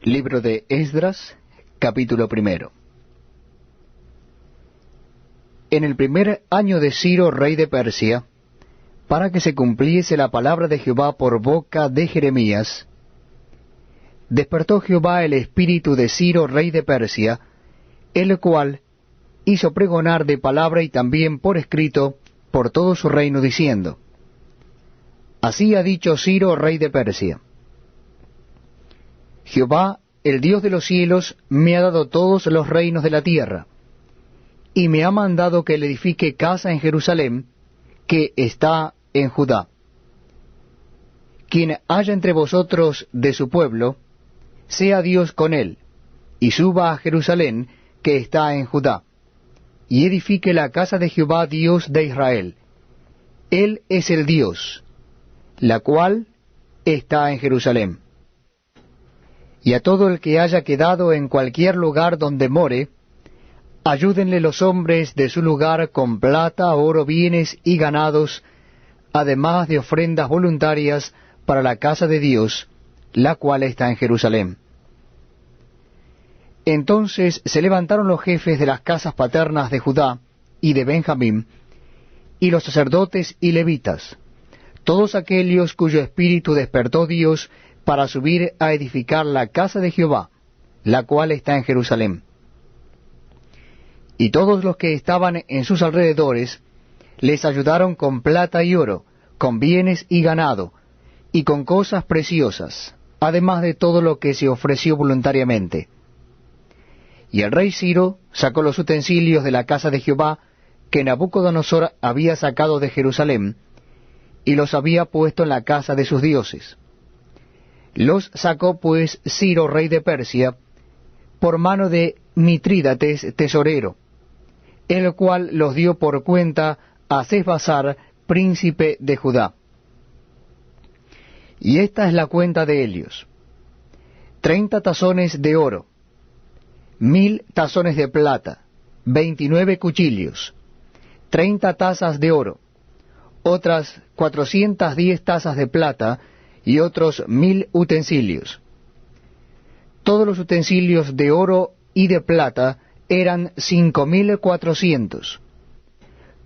Libro de Esdras, capítulo 1. En el primer año de Ciro, rey de Persia, para que se cumpliese la palabra de Jehová por boca de Jeremías, despertó Jehová el espíritu de Ciro, rey de Persia, el cual hizo pregonar de palabra y también por escrito por todo su reino, diciendo: Así ha dicho Ciro, rey de Persia: Jehová, el Dios de los cielos, me ha dado todos los reinos de la tierra, y me ha mandado que le edifique casa en Jerusalén, que está en Judá. Quien haya entre vosotros de su pueblo, sea Dios con él, y suba a Jerusalén, que está en Judá, y edifique la casa de Jehová, Dios de Israel. Él es el Dios, la cual está en Jerusalén. Y a todo el que haya quedado en cualquier lugar donde more, ayúdenle los hombres de su lugar con plata, oro, bienes y ganados, además de ofrendas voluntarias para la casa de Dios, la cual está en Jerusalén. Entonces se levantaron los jefes de las casas paternas de Judá y de Benjamín, y los sacerdotes y levitas, todos aquellos cuyo espíritu despertó Dios para subir a edificar la casa de Jehová, la cual está en Jerusalén. Y todos los que estaban en sus alrededores les ayudaron con plata y oro, con bienes y ganado, y con cosas preciosas, además de todo lo que se ofreció voluntariamente. Y el rey Ciro sacó los utensilios de la casa de Jehová que Nabucodonosor había sacado de Jerusalén, y los había puesto en la casa de sus dioses. Los sacó pues Ciro, rey de Persia, por mano de Mitrídates, tesorero, el cual los dio por cuenta a Sesbassar, príncipe de Judá. Y esta es la cuenta de ellos: 30 tazones de oro, 1000 tazones de plata, 29 cuchillos, 30 tazas de oro, otras 410 tazas de plata, y otros 1000 utensilios. Todos los utensilios de oro y de plata eran 5400.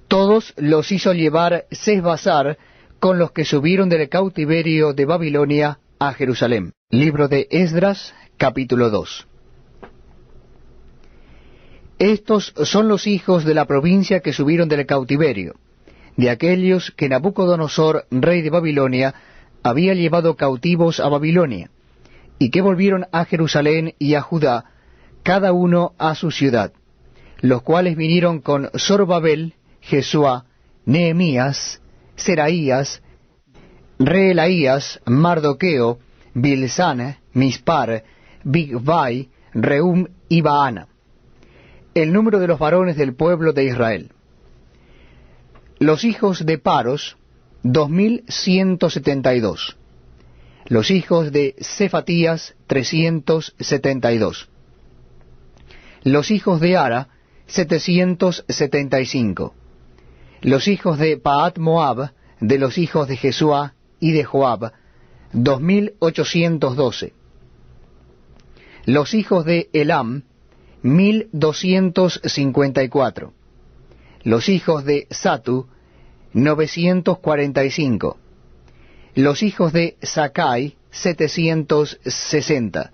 Todos los hizo llevar Sesbassar con los que subieron del cautiverio de Babilonia a Jerusalén. Libro de Esdras, capítulo 2. Estos son los hijos de la provincia que subieron del cautiverio, de aquellos que Nabucodonosor, rey de Babilonia, había llevado cautivos a Babilonia, y que volvieron a Jerusalén y a Judá, cada uno a su ciudad, los cuales vinieron con Zorobabel, Jesuá, Nehemías, Seraías, Reelaías, Mardoqueo, Bilsán, Mispar, Bigvai, Rehum y Baana. El número de los varones del pueblo de Israel. Los hijos de Paros, 2172. Los hijos de Cefatías, 372. Los hijos de Ara, 775. Los hijos de Paat Moab, de los hijos de Jesuá y de Joab, 2812. Los hijos de Elam, 1254. Los hijos de Satu, 945. Los hijos de Sakai, 760.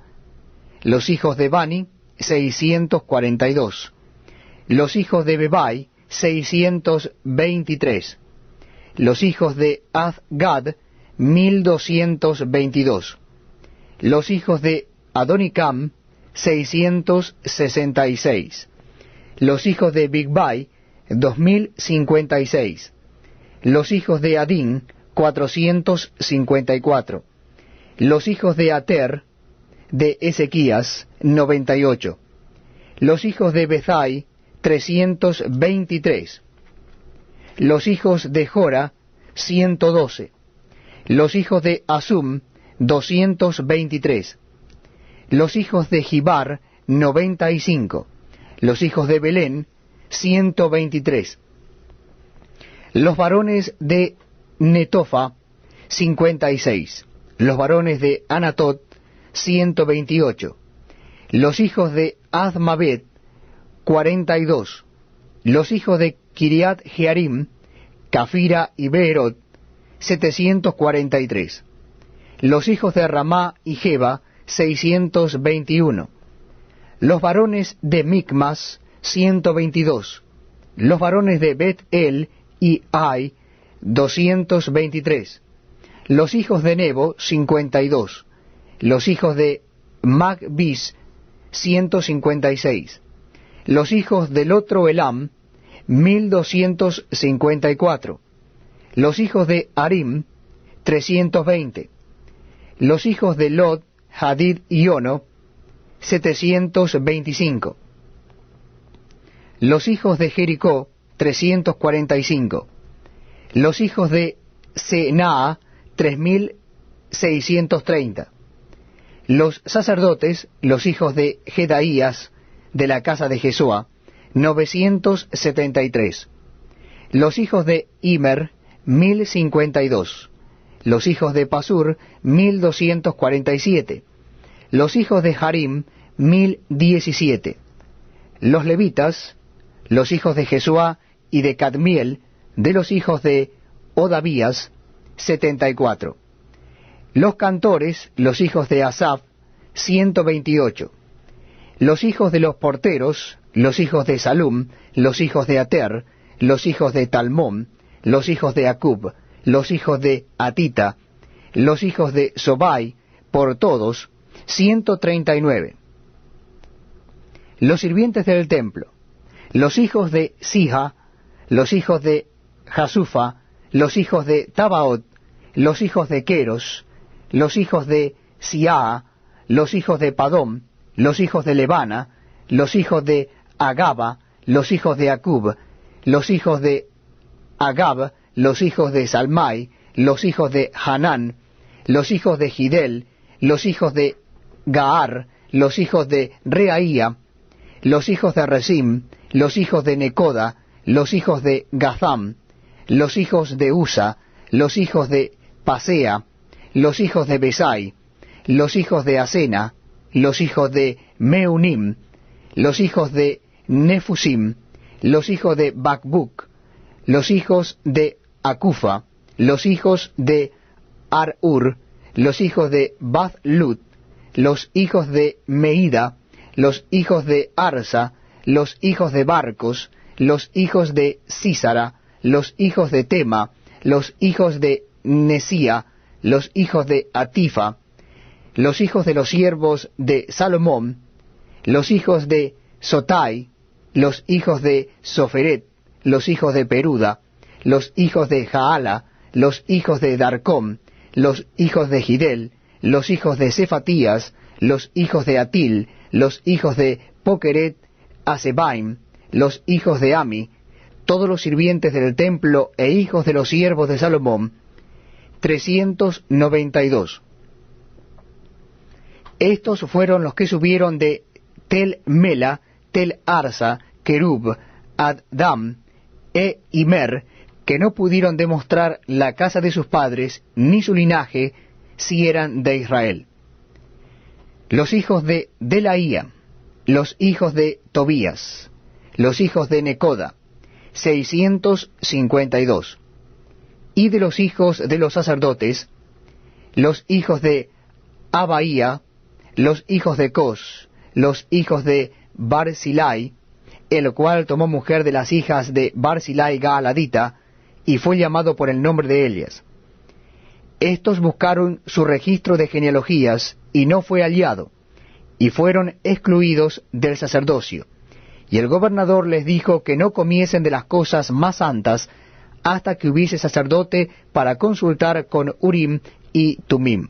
Los hijos de Bani, 642. Los hijos de Bebai, 623. Los hijos de Azgad, 1222. Los hijos de Adonicam, 666. Los hijos de Bigvai, 2056. Los hijos de Adín, 454. Los hijos de Ater, de Ezequías, 98. Los hijos de Bezai, 323. Los hijos de Jora, 112. Los hijos de Asum, 223. Los hijos de Gibar, 95. Los hijos de Belén, 123. Los varones de Netofa, 56. Los varones de Anatot, 128. Los hijos de Azmaveth, 42. Los hijos de Kiriat Jearim, Cafira y Beerot, 743. Los hijos de Ramá y Geba, 621. Los varones de Micmas, 122. Los varones de Bet-El y Ai, 223. Los hijos de Nebo, 52. Los hijos de Magbis, 156. Los hijos del otro Elam, 1254. Los hijos de Arim, 320. Los hijos de Lod, Hadid y Ono, 725. Los hijos de Jericó, 345. Los hijos de Senaa, 3630. Los sacerdotes, los hijos de Jedaías, de la casa de Jesúa, 973. Los hijos de Immer, 1052. Los hijos de Pasur, 1247. Los hijos de Harim, 1017. Los levitas, los hijos de Jesúa y de Cadmiel, de los hijos de Odavías, 74. Los cantores, los hijos de Asaf, 128. Los hijos de los porteros, los hijos de Salum, los hijos de Ater, los hijos de Talmón, los hijos de Acub, los hijos de Atita, los hijos de Sobai, por todos, 139. Los sirvientes del templo, los hijos de Sija, los hijos de Jasufa, los hijos de Tabaot, los hijos de Queros, los hijos de Siaa, los hijos de Padom, los hijos de Lebana, los hijos de Agaba, los hijos de Acub, los hijos de Agab, los hijos de Salmai, los hijos de Hanán, los hijos de Gidel, los hijos de Gaar, los hijos de Reaía, los hijos de Resim, los hijos de Necoda, los hijos de Gazam, los hijos de Usa, los hijos de Pasea, los hijos de Besai, los hijos de Asena, los hijos de Meunim, los hijos de Nefusim, los hijos de Bakbuk, los hijos de Akufa, los hijos de Ar-ur, los hijos de Bath-lut, los hijos de Meida, los hijos de Arsa, los hijos de Barcos, los hijos de Sísara, los hijos de Tema, los hijos de Nesía, los hijos de Atifa, los hijos de los siervos de Salomón, los hijos de Sotai, los hijos de Soferet, los hijos de Peruda, los hijos de Jaala, los hijos de Darcón, los hijos de Gidel, los hijos de Cefatías, los hijos de Atil, los hijos de Pokeret Asebaim, los hijos de Ami, todos los sirvientes del templo e hijos de los siervos de Salomón, 392. Estos fueron los que subieron de Tel Mela, Tel Arsa, Kerub, Addam e Imer, que no pudieron demostrar la casa de sus padres ni su linaje, si eran de Israel. Los hijos de Delaía, los hijos de Tobías, los hijos de Necoda, 652. Y de los hijos de los sacerdotes, los hijos de Abaía, los hijos de Cos, los hijos de Barzilai, el cual tomó mujer de las hijas de Barzilai Gaaladita, y fue llamado por el nombre de Elias. Estos buscaron su registro de genealogías, y no fue hallado, y fueron excluidos del sacerdocio. Y el gobernador les dijo que no comiesen de las cosas más santas, hasta que hubiese sacerdote para consultar con Urim y Tumim.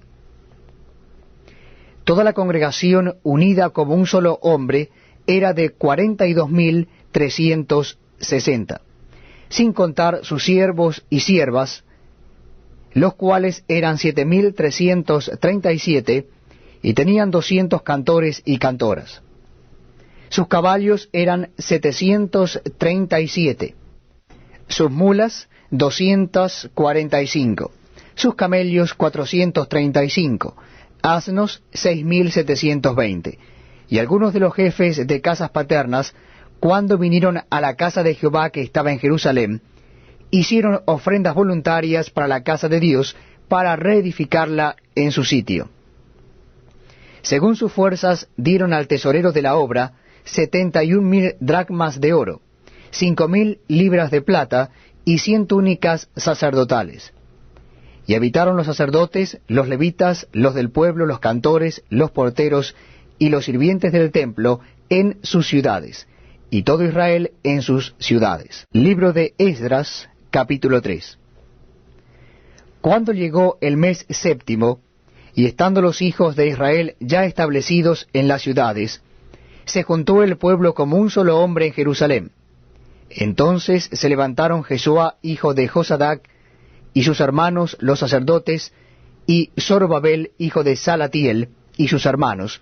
Toda la congregación, unida como un solo hombre, era de 42.360, sin contar sus siervos y siervas, los cuales eran 7.337, y tenían 200 cantores y cantoras. Sus caballos eran 737, sus mulas 245, sus camellos 435, asnos 6.720. Y algunos de los jefes de casas paternas, cuando vinieron a la casa de Jehová que estaba en Jerusalén, hicieron ofrendas voluntarias para la casa de Dios, para reedificarla en su sitio. Según sus fuerzas, dieron al tesorero de la obra 71.000 dracmas de oro, 5.000 libras de plata y 100 túnicas sacerdotales. Y habitaron los sacerdotes, los levitas, los del pueblo, los cantores, los porteros y los sirvientes del templo en sus ciudades, y todo Israel en sus ciudades. Libro de Esdras, capítulo 3. Cuando llegó el mes séptimo, y estando los hijos de Israel ya establecidos en las ciudades, se juntó el pueblo como un solo hombre en Jerusalén. Entonces se levantaron Jesúa, hijo de Josadac, y sus hermanos los sacerdotes, y Zorobabel, hijo de Salatiel, y sus hermanos,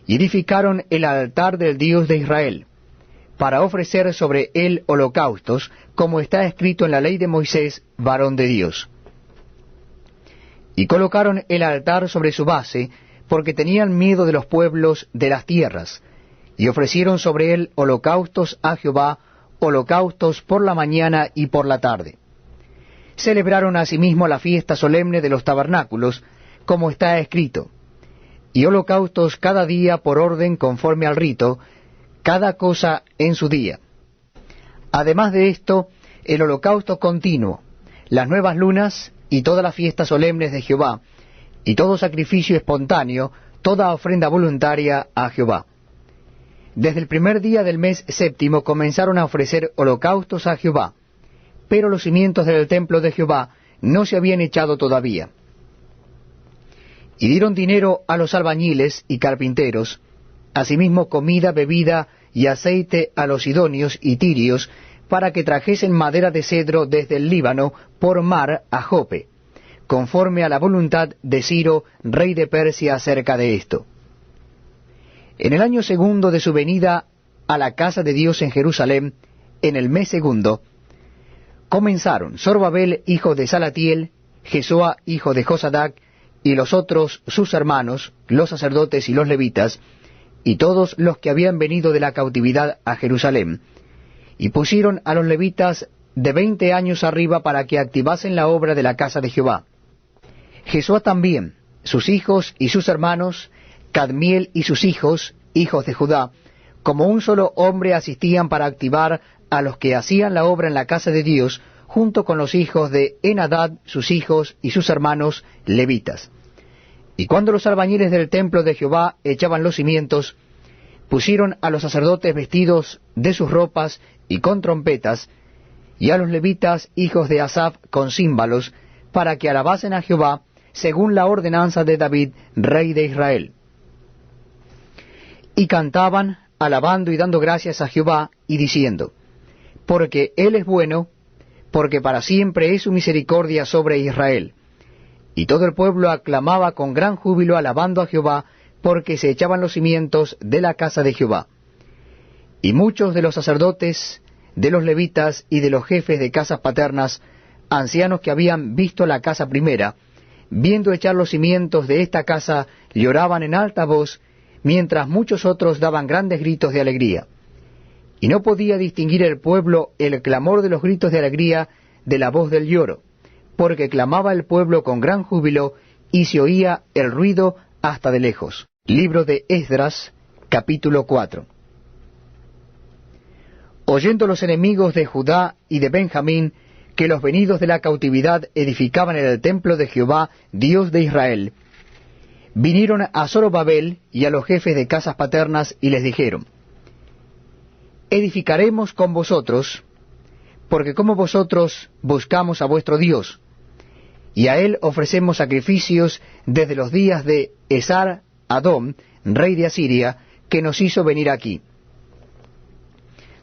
y edificaron el altar del Dios de Israel, para ofrecer sobre él holocaustos, como está escrito en la ley de Moisés, varón de Dios. Y colocaron el altar sobre su base, porque tenían miedo de los pueblos de las tierras, y ofrecieron sobre él holocaustos a Jehová, holocaustos por la mañana y por la tarde. Celebraron asimismo la fiesta solemne de los tabernáculos, como está escrito, y holocaustos cada día por orden conforme al rito, cada cosa en su día. Además de esto, el holocausto continuo, las nuevas lunas y todas las fiestas solemnes de Jehová, y todo sacrificio espontáneo, toda ofrenda voluntaria a Jehová. Desde el primer día del mes séptimo comenzaron a ofrecer holocaustos a Jehová, pero los cimientos del templo de Jehová no se habían echado todavía. Y dieron dinero a los albañiles y carpinteros, asimismo comida, bebida y aceite a los sidonios y tirios, para que trajesen madera de cedro desde el Líbano por mar a Jope, conforme a la voluntad de Ciro, rey de Persia, acerca de esto. En el año segundo de su venida a la casa de Dios en Jerusalén, en el mes segundo, comenzaron Zorobabel, hijo de Salatiel, Jesúa, hijo de Josadac, y los otros sus hermanos, los sacerdotes y los levitas, y todos los que habían venido de la cautividad a Jerusalén, y pusieron a los levitas de 20 años arriba para que activasen la obra de la casa de Jehová. Jesúa también, sus hijos y sus hermanos, Cadmiel y sus hijos, hijos de Judá, como un solo hombre asistían para activar a los que hacían la obra en la casa de Dios, junto con los hijos de Enadad, sus hijos y sus hermanos levitas. Y cuando los albañiles del templo de Jehová echaban los cimientos, pusieron a los sacerdotes vestidos de sus ropas y con trompetas, y a los levitas, hijos de Asaf, con címbalos, para que alabasen a Jehová, según la ordenanza de David, rey de Israel. Y cantaban, alabando y dando gracias a Jehová, y diciendo, porque Él es bueno, porque para siempre es su misericordia sobre Israel. Y todo el pueblo aclamaba con gran júbilo, alabando a Jehová, porque se echaban los cimientos de la casa de Jehová. Y muchos de los sacerdotes, de los levitas y de los jefes de casas paternas, ancianos que habían visto la casa primera, viendo echar los cimientos de esta casa, lloraban en alta voz, mientras muchos otros daban grandes gritos de alegría. Y no podía distinguir el pueblo el clamor de los gritos de alegría de la voz del lloro, porque clamaba el pueblo con gran júbilo, y se oía el ruido hasta de lejos. Libro de Esdras, capítulo 4. Oyendo los enemigos de Judá y de Benjamín que los venidos de la cautividad edificaban en el templo de Jehová, Dios de Israel, vinieron a Zorobabel y a los jefes de casas paternas y les dijeron, edificaremos con vosotros, porque como vosotros buscamos a vuestro Dios, y a él ofrecemos sacrificios desde los días de Esar Adom, rey de Asiria, que nos hizo venir aquí.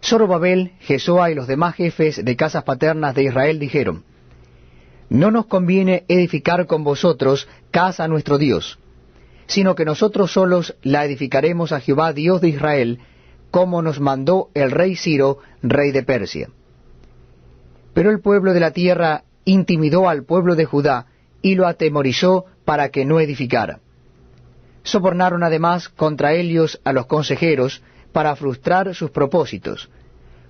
Zorobabel, Jesúa y los demás jefes de casas paternas de Israel dijeron, no nos conviene edificar con vosotros casa a nuestro Dios, sino que nosotros solos la edificaremos a Jehová Dios de Israel, como nos mandó el rey Ciro, rey de Persia. Pero el pueblo de la tierra intimidó al pueblo de Judá, y lo atemorizó para que no edificara. Sobornaron además contra Helios a los consejeros para frustrar sus propósitos,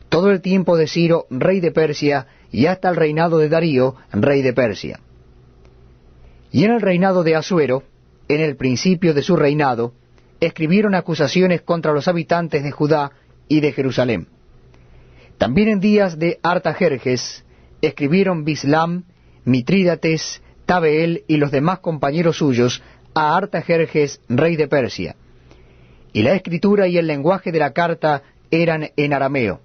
todo el tiempo de Ciro, rey de Persia, y hasta el reinado de Darío, rey de Persia. Y en el reinado de Asuero, en el principio de su reinado, escribieron acusaciones contra los habitantes de Judá y de Jerusalén. También en días de Artajerjes escribieron Bislam, Mitrídates, Tabeel y los demás compañeros suyos a Artajerjes, rey de Persia. Y la escritura y el lenguaje de la carta eran en arameo.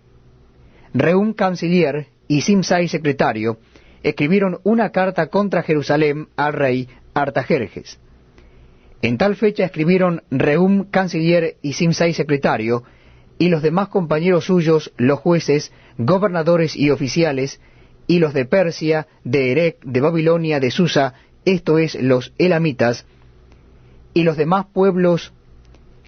Rehum, canciller, y Simsai, secretario, escribieron una carta contra Jerusalén al rey Artajerjes. En tal fecha escribieron Rehum, canciller, y Simsai, secretario, y los demás compañeros suyos, los jueces, gobernadores y oficiales, y los de Persia, de Erec, de Babilonia, de Susa, esto es, los elamitas, y los demás pueblos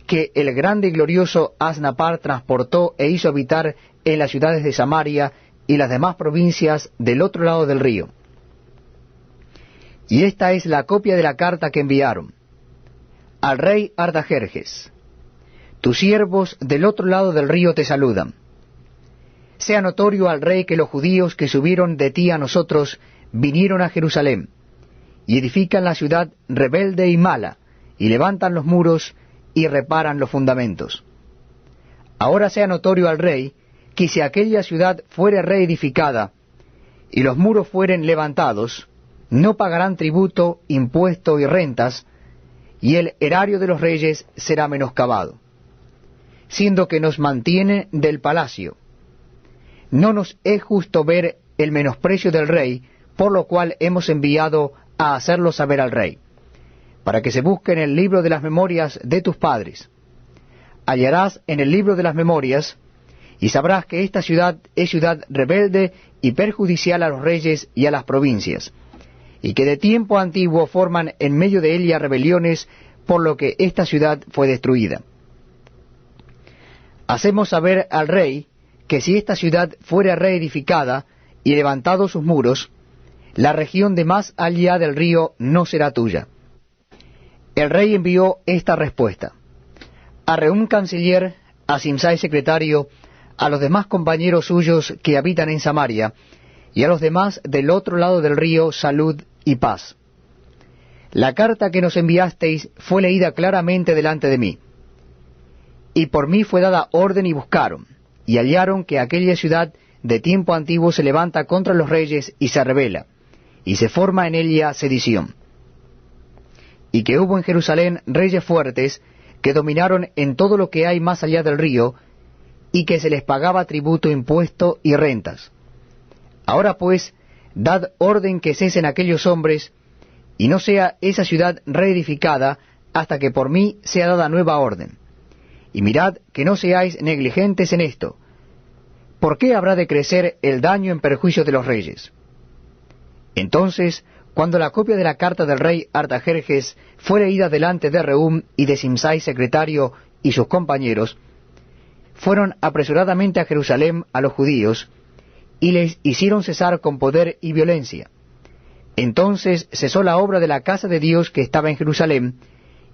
que el grande y glorioso Asnapar transportó e hizo habitar en las ciudades de Samaria y las demás provincias del otro lado del río. Y esta es la copia de la carta que enviaron. Al rey Artajerjes: tus siervos del otro lado del río te saludan. Sea notorio al rey que los judíos que subieron de ti a nosotros vinieron a Jerusalén, y edifican la ciudad rebelde y mala, y levantan los muros, y reparan los fundamentos. Ahora sea notorio al rey que si aquella ciudad fuere reedificada, y los muros fueren levantados, no pagarán tributo, impuesto y rentas, y el erario de los reyes será menoscabado, siendo que nos mantiene del palacio. No nos es justo ver el menosprecio del rey, por lo cual hemos enviado a hacerlo saber al rey, para que se busque en el libro de las memorias de tus padres. Hallarás en el libro de las memorias, y sabrás que esta ciudad es ciudad rebelde y perjudicial a los reyes y a las provincias, y que de tiempo antiguo forman en medio de ella rebeliones, por lo que esta ciudad fue destruida. Hacemos saber al rey que si esta ciudad fuere reedificada y levantados sus muros, la región de más allá del río no será tuya. El rey envió esta respuesta: a Rehum, canciller, a Simsai, secretario, a los demás compañeros suyos que habitan en Samaria, y a los demás del otro lado del río, salud y paz. La carta que nos enviasteis fue leída claramente delante de mí, y por mí fue dada orden y buscaron, y hallaron que aquella ciudad de tiempo antiguo se levanta contra los reyes y se rebela, y se forma en ella sedición. Y que hubo en Jerusalén reyes fuertes que dominaron en todo lo que hay más allá del río, y que se les pagaba tributo, impuesto y rentas. Ahora pues, dad orden que cesen aquellos hombres, y no sea esa ciudad reedificada hasta que por mí sea dada nueva orden. Y mirad que no seáis negligentes en esto. ¿Por qué habrá de crecer el daño en perjuicio de los reyes? Entonces, cuando la copia de la carta del rey Artajerjes fue leída delante de Rehum y de Simsai, secretario, y sus compañeros, fueron apresuradamente a Jerusalén a los judíos, y les hicieron cesar con poder y violencia. Entonces cesó la obra de la casa de Dios que estaba en Jerusalén,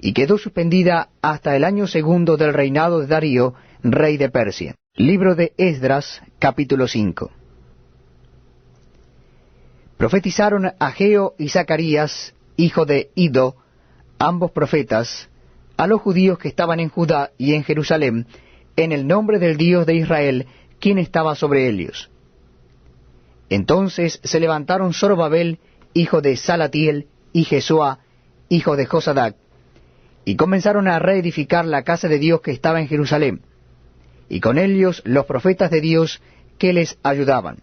y quedó suspendida hasta el año segundo del reinado de Darío, rey de Persia. Libro de Esdras, capítulo 5. Profetizaron Ageo y Zacarías, hijo de Iddo, ambos profetas, a los judíos que estaban en Judá y en Jerusalén, en el nombre del Dios de Israel, quien estaba sobre ellos. Entonces se levantaron Zorobabel, hijo de Salatiel, y Jesúa, hijo de Josadac, y comenzaron a reedificar la casa de Dios que estaba en Jerusalén, y con ellos los profetas de Dios que les ayudaban.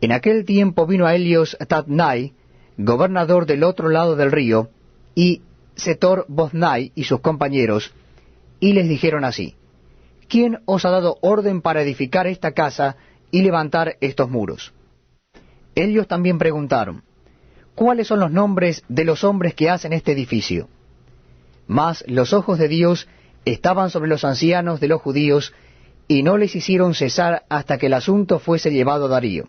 En aquel tiempo vino a ellos Tatnai, gobernador del otro lado del río, y Setor-Boznai y sus compañeros, y les dijeron así: ¿Quién os ha dado orden para edificar esta casa y levantar estos muros? Ellos también preguntaron: ¿cuáles son los nombres de los hombres que hacen este edificio? Mas los ojos de Dios estaban sobre los ancianos de los judíos, y no les hicieron cesar hasta que el asunto fuese llevado a Darío.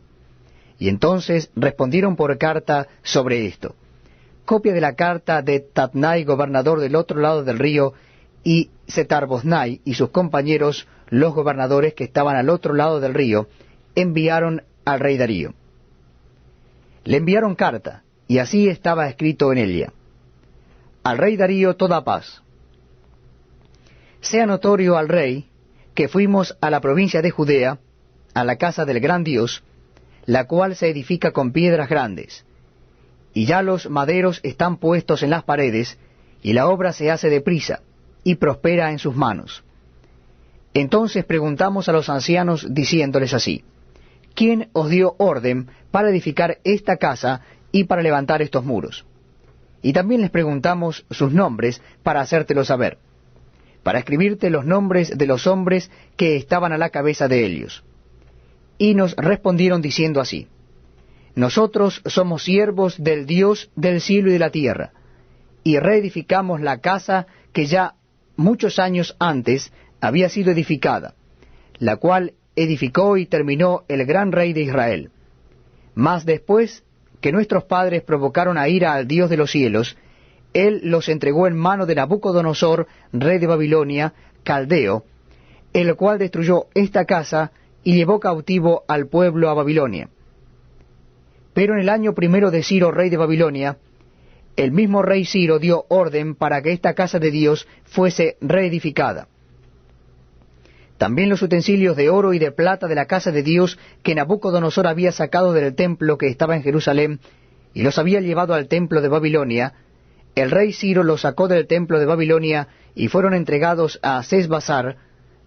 Y entonces respondieron por carta sobre esto: copia de la carta de Tatnai, gobernador del otro lado del río, y Setar-Boznai y sus compañeros, los gobernadores que estaban al otro lado del río, enviaron al rey Darío. Le enviaron carta, y así estaba escrito en ella: al rey Darío toda paz. Sea notorio al rey que fuimos a la provincia de Judea, a la casa del gran Dios, la cual se edifica con piedras grandes, y ya los maderos están puestos en las paredes, y la obra se hace deprisa, y prospera en sus manos. Entonces preguntamos a los ancianos, diciéndoles así: ¿quién os dio orden para edificar esta casa y para levantar estos muros? Y también les preguntamos sus nombres para hacértelo saber, para escribirte los nombres de los hombres que estaban a la cabeza de ellos. Y nos respondieron diciendo así: nosotros somos siervos del Dios del cielo y de la tierra, y reedificamos la casa que ya muchos años antes había sido edificada, la cual edificó y terminó el gran rey de Israel. Mas después que nuestros padres provocaron a ira al Dios de los cielos, él los entregó en mano de Nabucodonosor, rey de Babilonia, caldeo, el cual destruyó esta casa y llevó cautivo al pueblo a Babilonia. Pero en el año primero de Ciro, rey de Babilonia, el mismo rey Ciro dio orden para que esta casa de Dios fuese reedificada. También los utensilios de oro y de plata de la casa de Dios que Nabucodonosor había sacado del templo que estaba en Jerusalén, y los había llevado al templo de Babilonia, el rey Ciro los sacó del templo de Babilonia y fueron entregados a Sesbassar,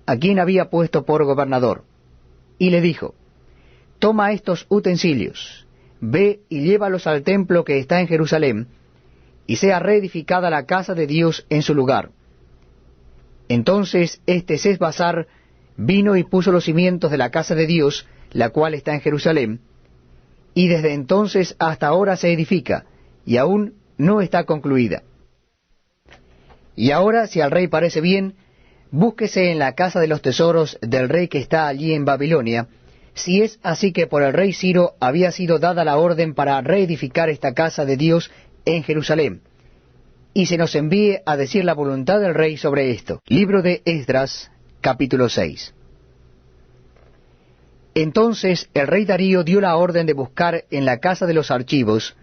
a quien había puesto por gobernador. Y le dijo: toma estos utensilios, ve y llévalos al templo que está en Jerusalén, y sea reedificada la casa de Dios en su lugar. Entonces Sesbassar vino y puso los cimientos de la casa de Dios, la cual está en Jerusalén, y desde entonces hasta ahora se edifica, y aún no está concluida. Y ahora, si al rey parece bien, búsquese en la casa de los tesoros del rey que está allí en Babilonia, si es así que por el rey Ciro había sido dada la orden para reedificar esta casa de Dios en Jerusalén, y se nos envíe a decir la voluntad del rey sobre esto. Libro de Esdras, capítulo 6. Entonces el rey Darío dio la orden de buscar en la casa de los archivos,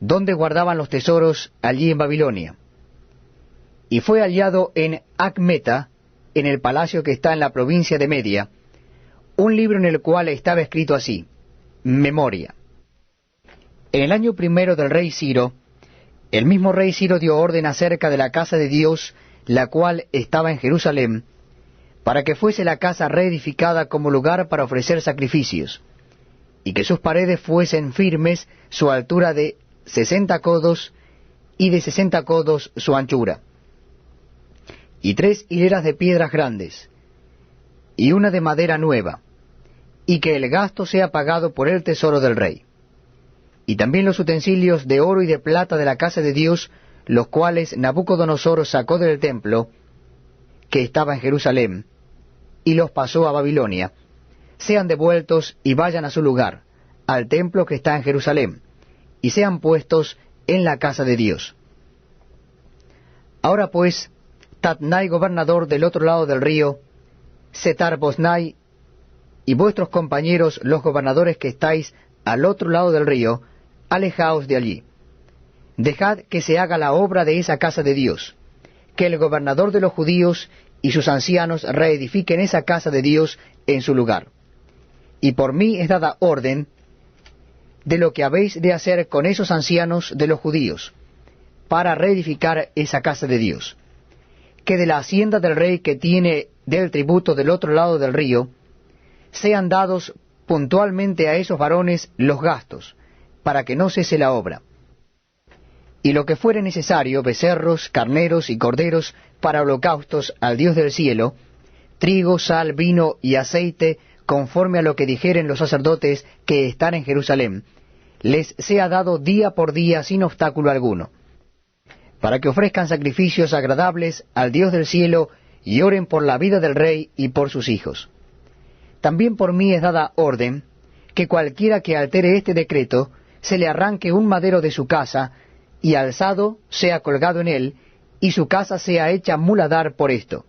donde guardaban los tesoros allí en Babilonia. Y fue hallado en Acmeta, en el palacio que está en la provincia de Media, un libro en el cual estaba escrito así: Memoria. En el año primero del rey Ciro, el mismo rey Ciro dio orden acerca de la casa de Dios, la cual estaba en Jerusalén, para que fuese la casa reedificada como lugar para ofrecer sacrificios, y que sus paredes fuesen firmes, su altura de 60 codos, y de 60 codos su anchura, y 3 hileras de piedras grandes, y una de madera nueva, y que el gasto sea pagado por el tesoro del rey. Y también los utensilios de oro y de plata de la casa de Dios, los cuales Nabucodonosor sacó del templo, que estaba en Jerusalén, y los pasó a Babilonia, sean devueltos y vayan a su lugar, al templo que está en Jerusalén, y sean puestos en la casa de Dios. Ahora pues, Tatnai, gobernador del otro lado del río, Setar-Boznai, y vuestros compañeros, los gobernadores que estáis al otro lado del río, alejaos de allí. Dejad que se haga la obra de esa casa de Dios, que el gobernador de los judíos y sus ancianos reedifiquen esa casa de Dios en su lugar. Y por mí es dada orden de lo que habéis de hacer con esos ancianos de los judíos, para reedificar esa casa de Dios. Que de la hacienda del rey que tiene del tributo del otro lado del río, sean dados puntualmente a esos varones los gastos, para que no cese la obra. Y lo que fuere necesario, becerros, carneros y corderos para holocaustos al Dios del cielo, trigo, sal, vino y aceite, conforme a lo que dijeren los sacerdotes que están en Jerusalén, les sea dado día por día sin obstáculo alguno, para que ofrezcan sacrificios agradables al Dios del cielo y oren por la vida del rey y por sus hijos. También por mí es dada orden que cualquiera que altere este decreto se le arranque un madero de su casa y alzado sea colgado en él, y su casa sea hecha muladar por esto.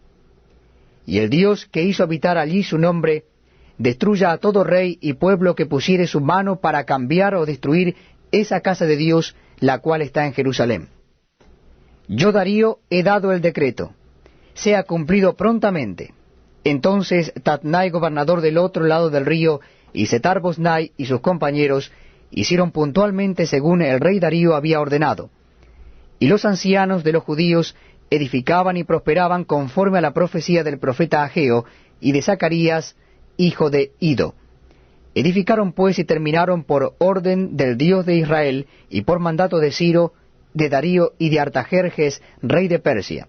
Y el Dios que hizo habitar allí su nombre, destruya a todo rey y pueblo que pusiere su mano para cambiar o destruir esa casa de Dios, la cual está en Jerusalén. Yo, Darío, he dado el decreto, sea cumplido prontamente. Entonces Tatnai, gobernador del otro lado del río, y Setar-Boznai y sus compañeros hicieron puntualmente según el rey Darío había ordenado. Y los ancianos de los judíos edificaban y prosperaban conforme a la profecía del profeta Ageo y de Zacarías, hijo de Ido. Edificaron pues y terminaron por orden del Dios de Israel y por mandato de Ciro, de Darío y de Artajerjes, rey de Persia.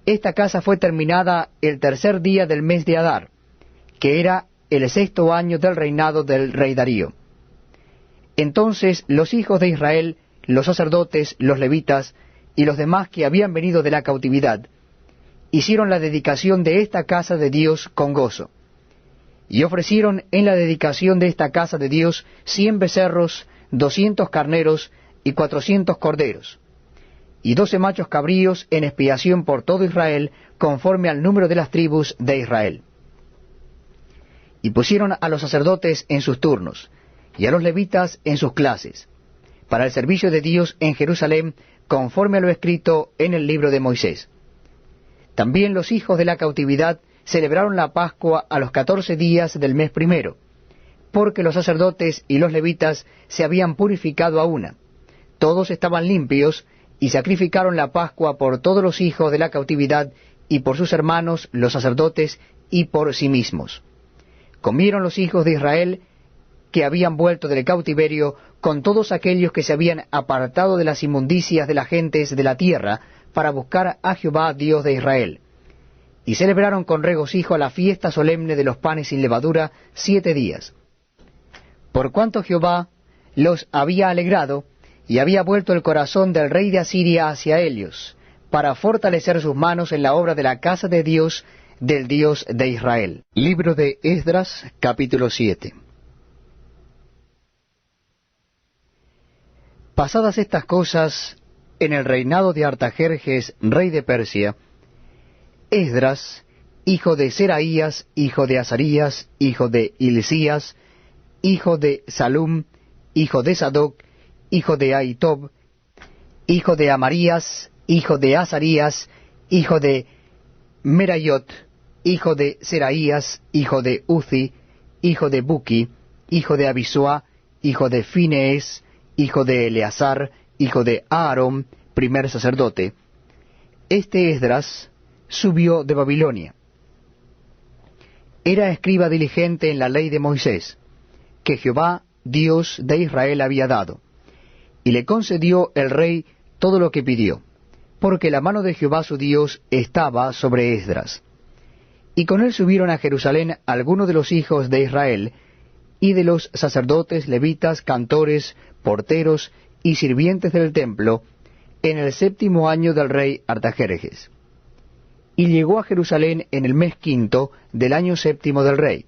Esta casa fue terminada el tercer día del mes de Adar, que era el 6º año del reinado del rey Darío. Entonces los hijos de Israel, los sacerdotes, los levitas y los demás que habían venido de la cautividad, hicieron la dedicación de esta casa de Dios con gozo. Y ofrecieron en la dedicación de esta casa de Dios 100 becerros, 200 carneros y 400 corderos, y 12 machos cabríos en expiación por todo Israel, conforme al número de las tribus de Israel. Y pusieron a los sacerdotes en sus turnos, y a los levitas en sus clases, para el servicio de Dios en Jerusalén, conforme a lo escrito en el libro de Moisés. También los hijos de la cautividad celebraron la Pascua a los 14 días del mes primero, porque los sacerdotes y los levitas se habían purificado a una. Todos estaban limpios, y sacrificaron la Pascua por todos los hijos de la cautividad, y por sus hermanos los sacerdotes, y por sí mismos. Comieron los hijos de Israel, que habían vuelto del cautiverio, con todos aquellos que se habían apartado de las inmundicias de las gentes de la tierra, para buscar a Jehová Dios de Israel. Y celebraron con regocijo la fiesta solemne de los panes sin levadura 7 días. Por cuanto Jehová los había alegrado, y había vuelto el corazón del rey de Asiria hacia ellos, para fortalecer sus manos en la obra de la casa de Dios, del Dios de Israel. Libro de Esdras, capítulo 7. Pasadas estas cosas, en el reinado de Artajerjes, rey de Persia, Esdras, hijo de Seraías, hijo de Azarías, hijo de Hilcías, hijo de Salum, hijo de Sadoc, hijo de Ahitob, hijo de Amarías, hijo de Azarías, hijo de Merayot, hijo de Seraías, hijo de Uzi, hijo de Buki, hijo de Abisua, hijo de Finees, hijo de Eleazar, hijo de Aarón, primer sacerdote. Este Esdras subió de Babilonia. Era escriba diligente en la ley de Moisés, que Jehová, Dios de Israel, había dado. Y le concedió el rey todo lo que pidió, porque la mano de Jehová su Dios estaba sobre Esdras. Y con él subieron a Jerusalén algunos de los hijos de Israel, y de los sacerdotes, levitas, cantores, porteros y sirvientes del templo, en el 7º año del rey Artajerjes. Y llegó a Jerusalén en el mes 5 del año 7 del rey,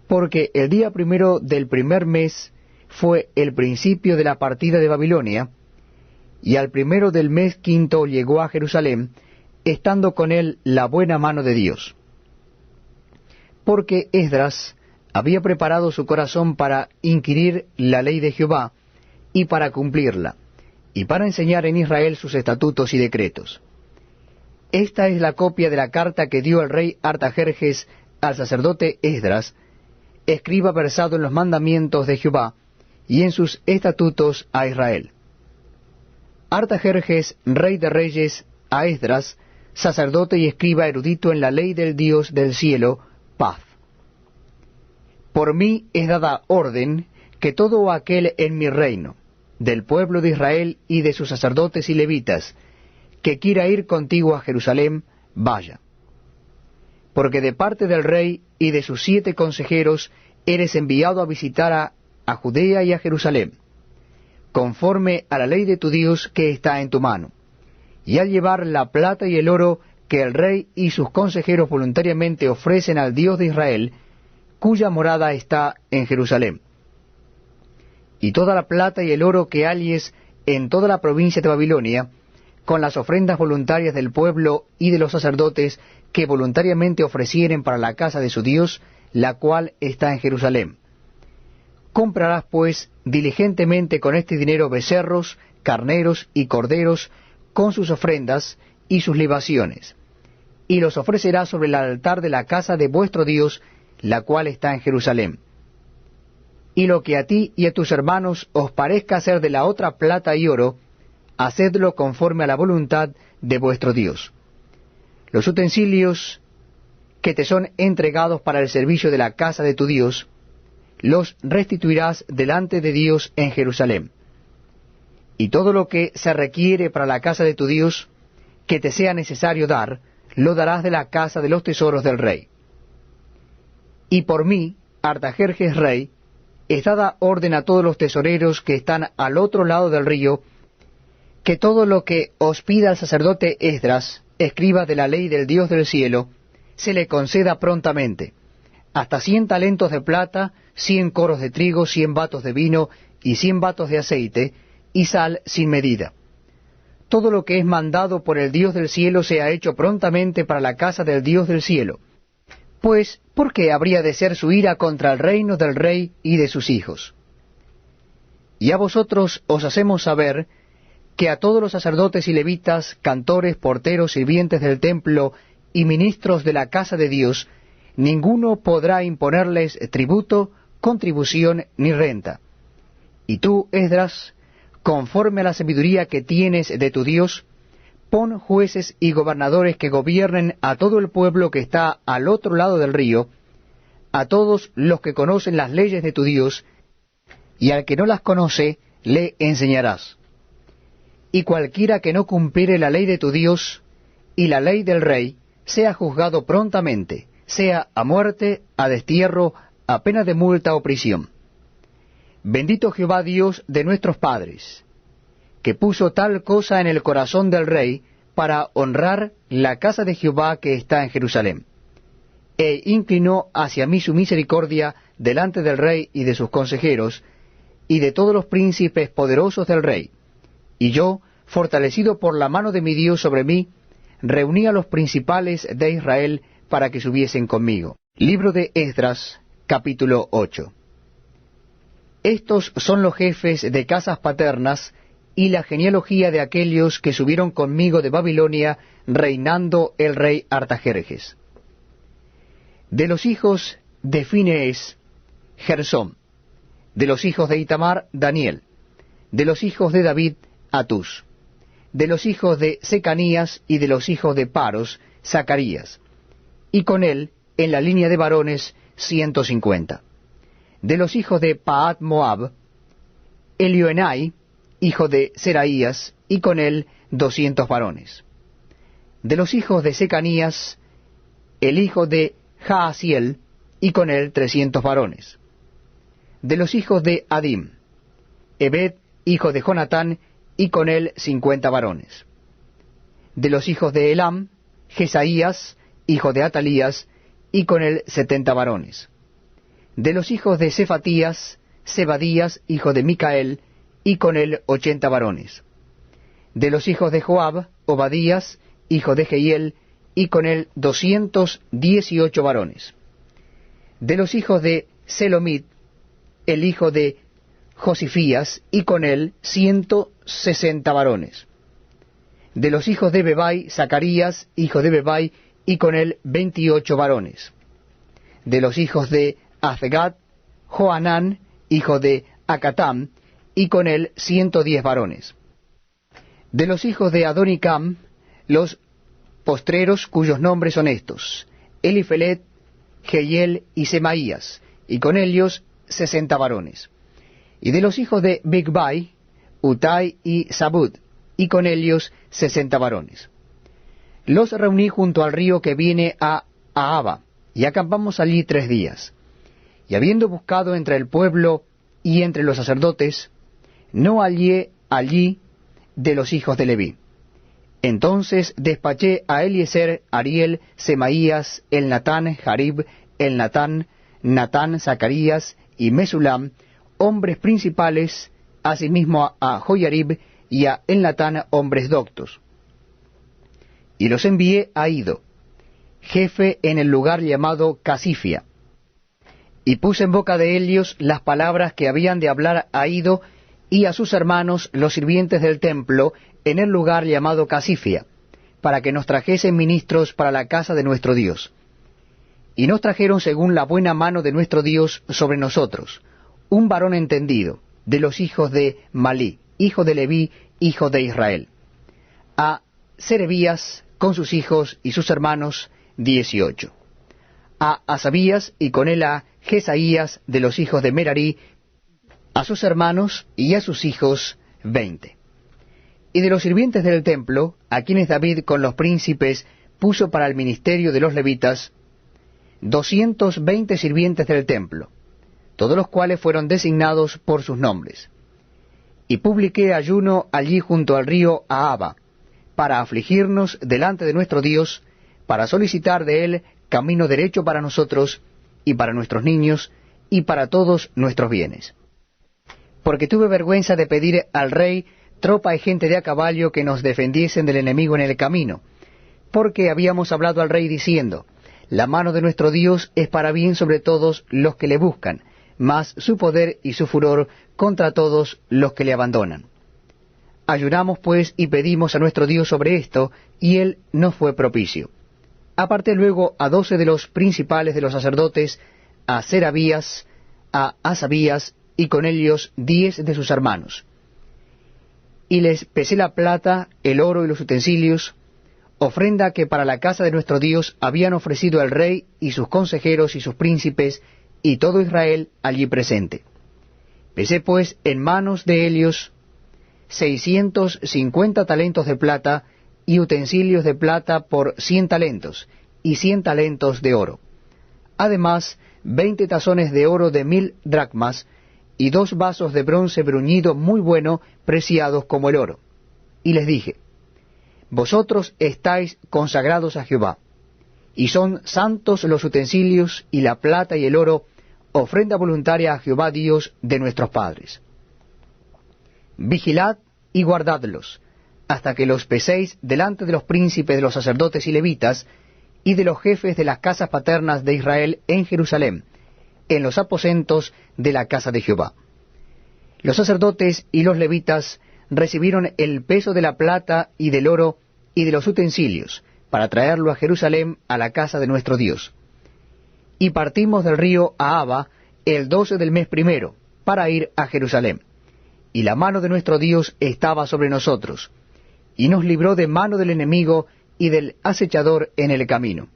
porque el día primero del primer mes fue el principio de la partida de Babilonia, y al primero del mes 5 llegó a Jerusalén, estando con él la buena mano de Dios. Porque Esdras había preparado su corazón para inquirir la ley de Jehová, y para cumplirla, y para enseñar en Israel sus estatutos y decretos. Esta es la copia de la carta que dio el rey Artajerjes al sacerdote Esdras, escriba versado en los mandamientos de Jehová, y en sus estatutos a Israel. Artajerjes, rey de reyes, a Esdras, sacerdote y escriba erudito en la ley del Dios del cielo, paz. Por mí es dada orden que todo aquel en mi reino, del pueblo de Israel y de sus sacerdotes y levitas, que quiera ir contigo a Jerusalén, vaya. Porque de parte del rey y de sus 7 consejeros eres enviado a visitar a Judea y a Jerusalén, conforme a la ley de tu Dios que está en tu mano, y al llevar la plata y el oro que el rey y sus consejeros voluntariamente ofrecen al Dios de Israel, cuya morada está en Jerusalén. Y toda la plata y el oro que halles en toda la provincia de Babilonia, con las ofrendas voluntarias del pueblo y de los sacerdotes que voluntariamente ofrecieren para la casa de su Dios, la cual está en Jerusalén. Comprarás pues diligentemente con este dinero becerros, carneros y corderos, con sus ofrendas y sus libaciones, y los ofrecerás sobre el altar de la casa de vuestro Dios, la cual está en Jerusalén. Y lo que a ti y a tus hermanos os parezca ser de la otra plata y oro, hacedlo conforme a la voluntad de vuestro Dios. Los utensilios que te son entregados para el servicio de la casa de tu Dios, los restituirás delante de Dios en Jerusalén. Y todo lo que se requiere para la casa de tu Dios, que te sea necesario dar, lo darás de la casa de los tesoros del rey. Y por mí, Artajerjes rey, es dada orden a todos los tesoreros que están al otro lado del río, que todo lo que os pida el sacerdote Esdras, escriba de la ley del Dios del cielo, se le conceda prontamente, hasta 100 talentos de plata, 100 coros de trigo, 100 batos de vino y 100 batos de aceite, y sal sin medida. Todo lo que es mandado por el Dios del cielo sea hecho prontamente para la casa del Dios del cielo. Pues, ¿por qué habría de ser su ira contra el reino del rey y de sus hijos? Y a vosotros os hacemos saber que a todos los sacerdotes y levitas, cantores, porteros, sirvientes del templo y ministros de la casa de Dios, ninguno podrá imponerles tributo, contribución ni renta. Y tú, Esdras, conforme a la sabiduría que tienes de tu Dios, pon jueces y gobernadores que gobiernen a todo el pueblo que está al otro lado del río, a todos los que conocen las leyes de tu Dios, y al que no las conoce, le enseñarás. Y cualquiera que no cumpliere la ley de tu Dios y la ley del rey, sea juzgado prontamente, sea a muerte, a destierro, a pena de multa o prisión. Bendito Jehová Dios de nuestros padres, que puso tal cosa en el corazón del rey para honrar la casa de Jehová que está en Jerusalén, e inclinó hacia mí su misericordia delante del rey y de sus consejeros, y de todos los príncipes poderosos del rey. Y yo, fortalecido por la mano de mi Dios sobre mí, reuní a los principales de Israel para que subiesen conmigo. Libro de Esdras, capítulo 8. Estos son los jefes de casas paternas y la genealogía de aquellos que subieron conmigo de Babilonia, reinando el rey Artajerjes. De los hijos de Finees, Gersón. De los hijos de Itamar, Daniel. De los hijos de David, Atús. De los hijos de Secanías y de los hijos de Paros, Zacarías. Y con él, en la línea de varones, 150. De los hijos de Pahat Moab, Elioenai, hijo de Seraías, y con él 200 varones. De los hijos de Secanías, el hijo de Jaasiel, y con él 300 varones. De los hijos de Adim, Ebed, hijo de Jonatán, y con él 50 varones. De los hijos de Elam, Jesaías, hijo de Atalías, y con él 70 varones. De los hijos de Cefatías, Zebadías, hijo de Micael, y con él 80 varones. De los hijos de Joab, Obadías, hijo de Jehiel, y con él 218 varones. De los hijos de Selomit, el hijo de Josifías, y con él 160 varones. De los hijos de Bebai, Zacarías, hijo de Bebai, y con él 28 varones. De los hijos de Azgad, Joanán, hijo de Acatam, y con él 110 varones. De los hijos de Adonicam, los postreros cuyos nombres son estos: Elifelet, Jehiel y Semaías, y con ellos 60 varones. Y de los hijos de Bigvai, Utai y Zabud, y con ellos 60 varones. Los reuní junto al río que viene a Ahava, y acampamos allí 3 días. Y habiendo buscado entre el pueblo y entre los sacerdotes, no hallé allí de los hijos de Leví. Entonces despaché a Eliezer, Ariel, Semaías, Elnatán, Jarib, Elnatán, Natán, Zacarías y Mesulam, hombres principales, asimismo a Joyarib, y a Elnatán hombres doctos. Y los envié a Ido, jefe en el lugar llamado Casifia, y puse en boca de ellos las palabras que habían de hablar a Ido y a sus hermanos los sirvientes del templo en el lugar llamado Casifia, para que nos trajesen ministros para la casa de nuestro Dios. Y nos trajeron según la buena mano de nuestro Dios sobre nosotros, un varón entendido, de los hijos de Malí, hijo de Leví, hijo de Israel, a Serebías con sus hijos y sus hermanos 18, a Asabías y con él a Jesaías de los hijos de Merarí, a sus hermanos y a sus hijos 20. Y de los sirvientes del templo, a quienes David con los príncipes puso para el ministerio de los levitas, 220 sirvientes del templo, todos los cuales fueron designados por sus nombres. Y publiqué ayuno allí junto al río Ahaba, para afligirnos delante de nuestro Dios, para solicitar de él camino derecho para nosotros, y para nuestros niños, y para todos nuestros bienes. Porque tuve vergüenza de pedir al rey tropa y gente de a caballo que nos defendiesen del enemigo en el camino, porque habíamos hablado al rey diciendo, la mano de nuestro Dios es para bien sobre todos los que le buscan, mas su poder y su furor contra todos los que le abandonan. Ayunamos pues y pedimos a nuestro Dios sobre esto, y él nos fue propicio. Aparté luego a 12 de los principales de los sacerdotes, a Serabías, a Asabías, y con ellos 10 de sus hermanos. Y les pesé la plata, el oro y los utensilios, ofrenda que para la casa de nuestro Dios habían ofrecido el rey y sus consejeros y sus príncipes, y todo Israel allí presente. Pesé pues en manos de ellos 650 talentos de plata, y utensilios de plata por 100 talentos, y 100 talentos de oro. Además, 20 tazones de oro de 1000 dracmas, y 2 vasos de bronce bruñido muy bueno, preciados como el oro. Y les dije, vosotros estáis consagrados a Jehová, y son santos los utensilios, y la plata y el oro, ofrenda voluntaria a Jehová Dios de nuestros padres. Vigilad y guardadlos, hasta que los peséis delante de los príncipes de los sacerdotes y levitas, y de los jefes de las casas paternas de Israel en Jerusalén, en los aposentos de la casa de Jehová. Los sacerdotes y los levitas recibieron el peso de la plata y del oro y de los utensilios, para traerlo a Jerusalén a la casa de nuestro Dios. Y partimos del río Ahaba el 12 del mes primero, para ir a Jerusalén. Y la mano de nuestro Dios estaba sobre nosotros, y nos libró de mano del enemigo y del acechador en el camino.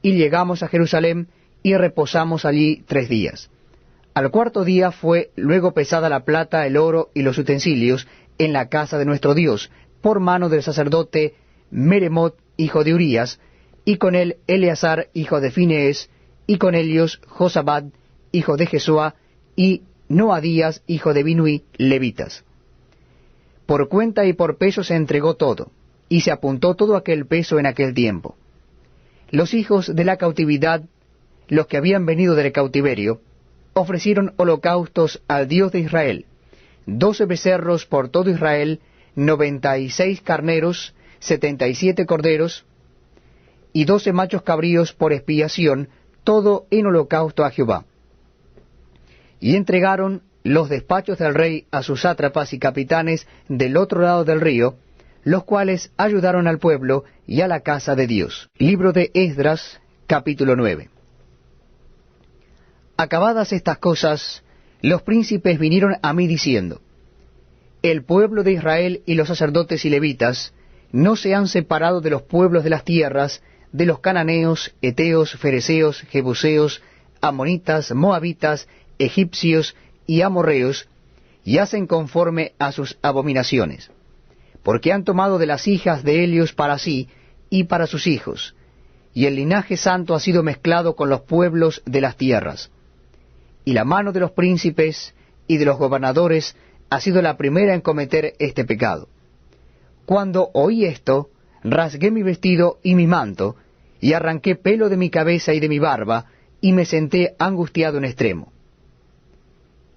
Y llegamos a Jerusalén, y reposamos allí 3 días. Al cuarto día fue luego pesada la plata, el oro y los utensilios en la casa de nuestro Dios, por mano del sacerdote Meremot, hijo de Urías, y con él Eleazar, hijo de Finees, y con ellos Josabad, hijo de Jesúa, y Noadías, hijo de Binui, levitas. Por cuenta y por peso se entregó todo, y se apuntó todo aquel peso en aquel tiempo. Los hijos de la cautividad, los que habían venido del cautiverio, ofrecieron holocaustos al Dios de Israel, 12 becerros por todo Israel, 96 carneros, 77 corderos, y 12 machos cabríos por expiación, todo en holocausto a Jehová. Y entregaron los despachos del rey a sus sátrapas y capitanes del otro lado del río, los cuales ayudaron al pueblo y a la casa de Dios. Libro de Esdras, capítulo 9. Acabadas estas cosas, los príncipes vinieron a mí diciendo, el pueblo de Israel y los sacerdotes y levitas no se han separado de los pueblos de las tierras, de los cananeos, eteos, fereceos, jebuseos, amonitas, moabitas, egipcios y amorreos, y hacen conforme a sus abominaciones, porque han tomado de las hijas de ellos para sí y para sus hijos, y el linaje santo ha sido mezclado con los pueblos de las tierras. Y la mano de los príncipes y de los gobernadores ha sido la primera en cometer este pecado. Cuando oí esto, rasgué mi vestido y mi manto, y arranqué pelo de mi cabeza y de mi barba, y me senté angustiado en extremo.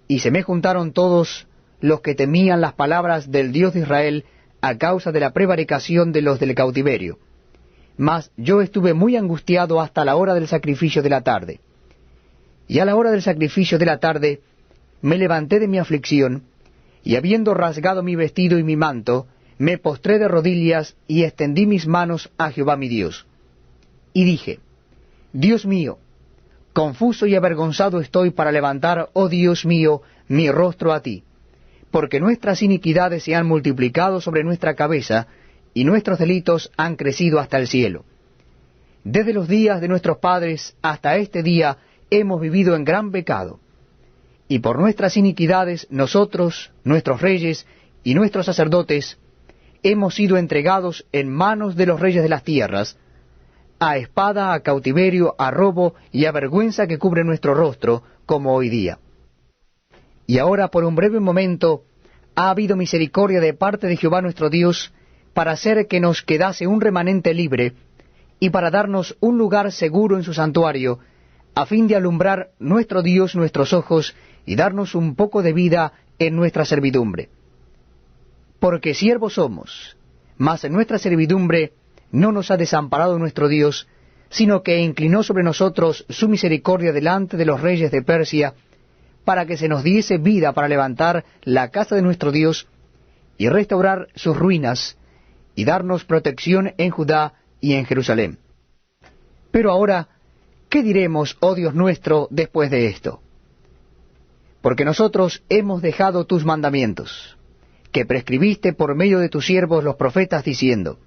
Y se me juntaron todos los que temían las palabras del Dios de Israel a causa de la prevaricación de los del cautiverio. Mas yo estuve muy angustiado hasta la hora del sacrificio de la tarde. Y a la hora del sacrificio de la tarde me levanté de mi aflicción, y habiendo rasgado mi vestido y mi manto, me postré de rodillas y extendí mis manos a Jehová mi Dios. Y dije, Dios mío, confuso y avergonzado estoy para levantar, oh Dios mío, mi rostro a ti, porque nuestras iniquidades se han multiplicado sobre nuestra cabeza, y nuestros delitos han crecido hasta el cielo. Desde los días de nuestros padres hasta este día hemos vivido en gran pecado, y por nuestras iniquidades nosotros, nuestros reyes y nuestros sacerdotes, hemos sido entregados en manos de los reyes de las tierras, a espada, a cautiverio, a robo y a vergüenza que cubre nuestro rostro, como hoy día. Y ahora por un breve momento ha habido misericordia de parte de Jehová nuestro Dios, para hacer que nos quedase un remanente libre, y para darnos un lugar seguro en su santuario, a fin de alumbrar nuestro Dios nuestros ojos, y darnos un poco de vida en nuestra servidumbre. Porque siervos somos, mas en nuestra servidumbre no nos ha desamparado nuestro Dios, sino que inclinó sobre nosotros su misericordia delante de los reyes de Persia, para que se nos diese vida para levantar la casa de nuestro Dios, y restaurar sus ruinas, y darnos protección en Judá y en Jerusalén. Pero ahora, ¿qué diremos, oh Dios nuestro, después de esto? Porque nosotros hemos dejado tus mandamientos, que prescribiste por medio de tus siervos los profetas, diciendo,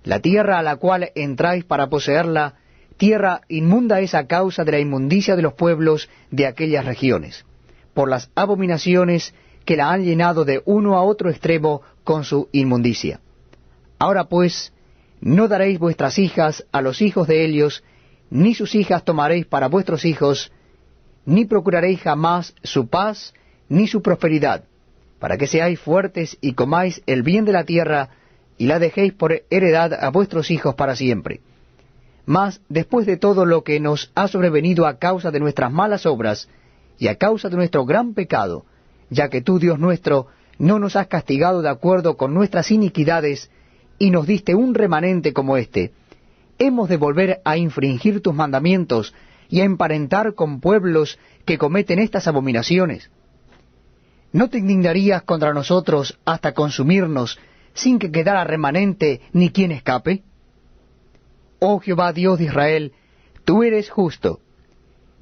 la tierra a la cual entráis para poseerla, tierra inmunda es a causa de la inmundicia de los pueblos de aquellas regiones, por las abominaciones que la han llenado de uno a otro extremo con su inmundicia. Ahora pues, no daréis vuestras hijas a los hijos de ellos, ni sus hijas tomaréis para vuestros hijos, ni procuraréis jamás su paz, ni su prosperidad, para que seáis fuertes y comáis el bien de la tierra, y la dejéis por heredad a vuestros hijos para siempre. Mas, después de todo lo que nos ha sobrevenido a causa de nuestras malas obras, y a causa de nuestro gran pecado, ya que tú, Dios nuestro, no nos has castigado de acuerdo con nuestras iniquidades, y nos diste un remanente como este, ¿hemos de volver a infringir tus mandamientos y a emparentar con pueblos que cometen estas abominaciones? ¿No te indignarías contra nosotros hasta consumirnos, sin que quedara remanente ni quien escape? Oh Jehová Dios de Israel, tú eres justo,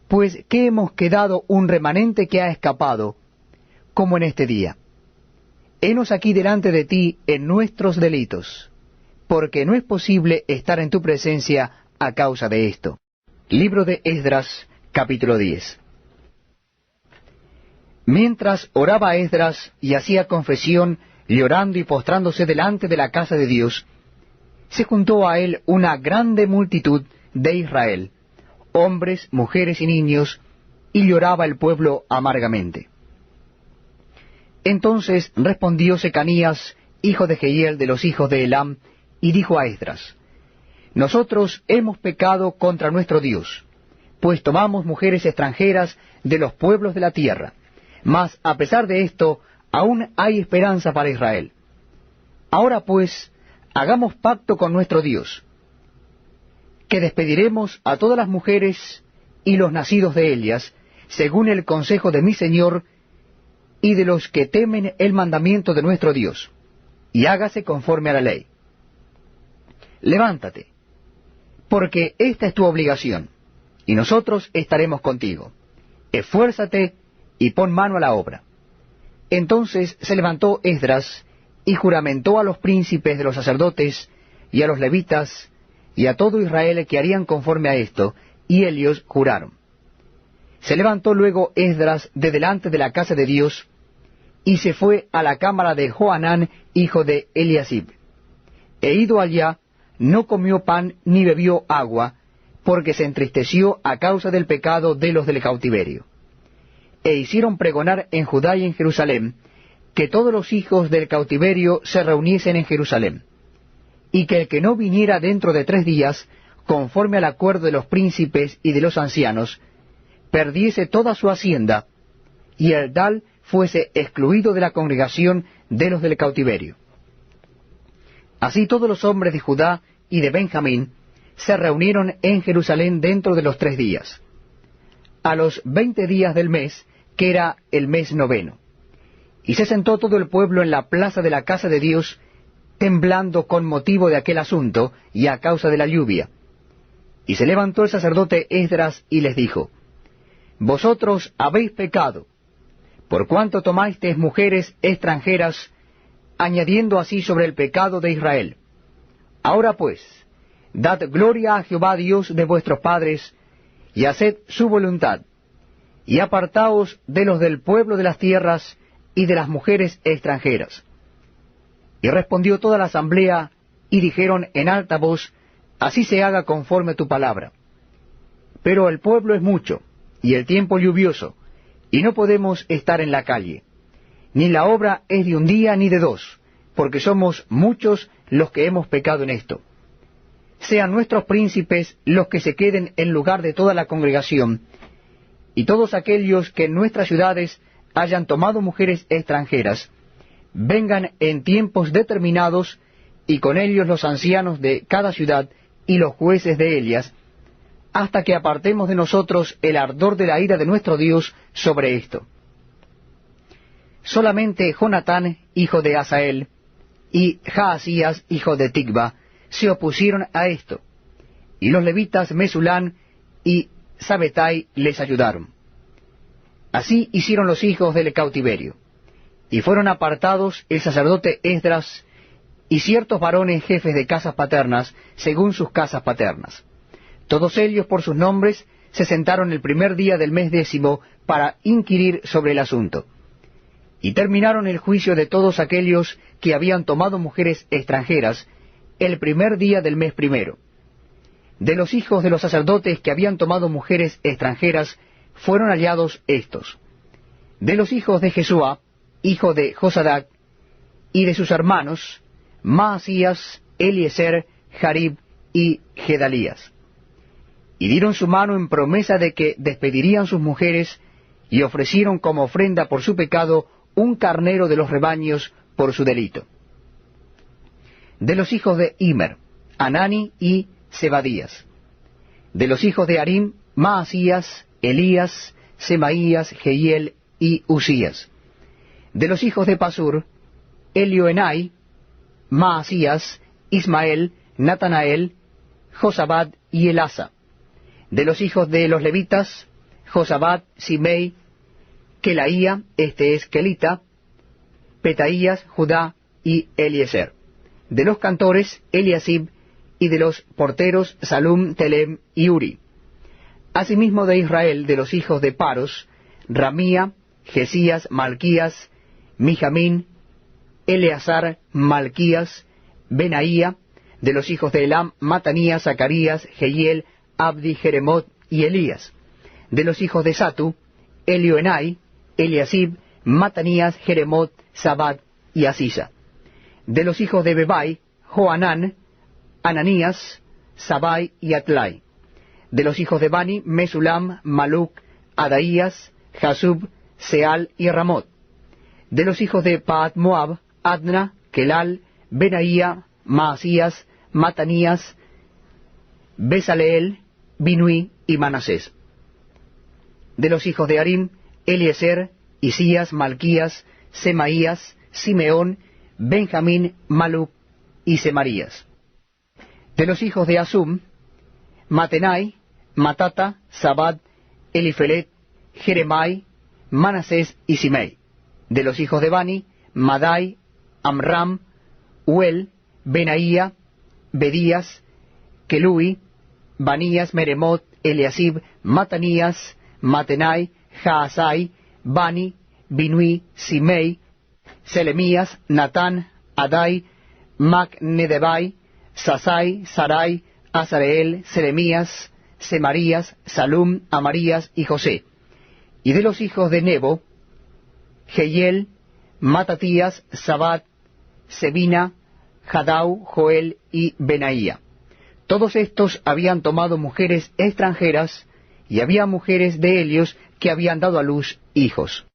pues que hemos quedado un remanente que ha escapado, como en este día. Henos aquí delante de ti en nuestros delitos, porque no es posible estar en tu presencia a causa de esto. Libro de Esdras, capítulo 10. Mientras oraba Esdras y hacía confesión, llorando y postrándose delante de la casa de Dios, se juntó a él una grande multitud de Israel, hombres, mujeres y niños, y lloraba el pueblo amargamente. Entonces respondió Secanías, hijo de Jehiel de los hijos de Elam, y dijo a Esdras, nosotros hemos pecado contra nuestro Dios, pues tomamos mujeres extranjeras de los pueblos de la tierra, mas a pesar de esto, aún hay esperanza para Israel. Ahora pues, hagamos pacto con nuestro Dios, que despediremos a todas las mujeres y los nacidos de ellas, según el consejo de mi Señor, y de los que temen el mandamiento de nuestro Dios, y hágase conforme a la ley. Levántate, porque esta es tu obligación, y nosotros estaremos contigo. Esfuérzate y pon mano a la obra. Entonces se levantó Esdras, y juramentó a los príncipes de los sacerdotes, y a los levitas, y a todo Israel que harían conforme a esto, y ellos juraron. Se levantó luego Esdras de delante de la casa de Dios, y se fue a la cámara de Johanán, hijo de Eliasib. E ido allá, no comió pan ni bebió agua, porque se entristeció a causa del pecado de los del cautiverio. E hicieron pregonar en Judá y en Jerusalén, que todos los hijos del cautiverio se reuniesen en Jerusalén, y que el que no viniera dentro de 3 días, conforme al acuerdo de los príncipes y de los ancianos, perdiese toda su hacienda, y el tal fuese excluido de la congregación de los del cautiverio. Así todos los hombres de Judá y de Benjamín se reunieron en Jerusalén dentro de los 3 días, a los 20 días del mes, que era el mes 9. Y se sentó todo el pueblo en la plaza de la casa de Dios, temblando con motivo de aquel asunto y a causa de la lluvia. Y se levantó el sacerdote Esdras y les dijo: Vosotros habéis pecado, por cuanto tomasteis mujeres extranjeras, añadiendo así sobre el pecado de Israel. Ahora pues, dad gloria a Jehová Dios de vuestros padres, y haced su voluntad, y apartaos de los del pueblo de las tierras y de las mujeres extranjeras. Y respondió toda la asamblea, y dijeron en alta voz: Así se haga conforme tu palabra. Pero el pueblo es mucho, y el tiempo lluvioso, y no podemos estar en la calle. Ni la obra es de un día ni de 2, porque somos muchos los que hemos pecado en esto. Sean nuestros príncipes los que se queden en lugar de toda la congregación, y todos aquellos que en nuestras ciudades hayan tomado mujeres extranjeras, vengan en tiempos determinados, y con ellos los ancianos de cada ciudad y los jueces de ellas, hasta que apartemos de nosotros el ardor de la ira de nuestro Dios sobre esto. Solamente Jonatán, hijo de Asael, y Jaasías, hijo de Ticva, se opusieron a esto, y los levitas Mesulán y Sabetai les ayudaron. Así hicieron los hijos del cautiverio, y fueron apartados el sacerdote Esdras y ciertos varones jefes de casas paternas, según sus casas paternas. Todos ellos por sus nombres se sentaron el primer día del mes 10 para inquirir sobre el asunto. Y terminaron el juicio de todos aquellos que habían tomado mujeres extranjeras el primer día del mes 1. De los hijos de los sacerdotes que habían tomado mujeres extranjeras fueron hallados estos: de los hijos de Jesúa, hijo de Josadac, y de sus hermanos, Maasías, Eliezer, Jarib y Gedalías. Y dieron su mano en promesa de que despedirían sus mujeres, y ofrecieron como ofrenda por su pecado un carnero de los rebaños por su delito. De los hijos de Immer, Anani y Zebadías. De los hijos de Harim, Maasías, Elías, Semaías, Jehiel y Usías. De los hijos de Pasur, Elioenai, Maasías, Ismael, Natanael, Josabad y Elasa. De los hijos de los levitas, Josabad, Simei, Kelaía, este es Kelita, Petaías, Judá y Eliezer. De los cantores, Eliasib, y de los porteros, Salum, Telem y Uri. Asimismo de Israel, de los hijos de Paros, Ramía, Jesías, Malquías, Mijamín, Eleazar, Malquías, Benaía. De los hijos de Elam, Matanías, Zacarías, Jehiel, Abdi, Jeremot y Elías. De los hijos de Satu, Elioenai, Eliasib, Matanías, Jeremot, Sabad y Asisa. De los hijos de Bebai, Joanán, Ananías, Sabai y Atlai. De los hijos de Bani, Mesulam, Maluc, Adaías, Jasub, Seal y Ramot. De los hijos de Paat Moab, Adna, Kelal, Benaía, Maasías, Matanías, Besaleel, Binui y Manasés. De los hijos de Harim, Eliezer, Isías, Malquías, Semaías, Simeón, Benjamín, Maluc y Semarías. De los hijos de Asum, Matenai, Matata, Sabad, Elifelet, Jeremai, Manasés y Simei. De los hijos de Bani, Madai, Amram, Uel, Benaía, Bedías, Kelui, Banías, Meremot, Eliasib, Matanías, Matenai, Jaasai, Bani, Binui, Simei, Selemías, Natán, Adai, Macnedebai, Sasai, Sarai, Azareel, Selemías, Semarías, Salum, Amarías y José. Y de los hijos de Nebo, Jehiel, Matatías, Sabat, Sebina, Jadau, Joel y Benaía. Todos estos habían tomado mujeres extranjeras, y había mujeres de ellos que habían dado a luz hijos.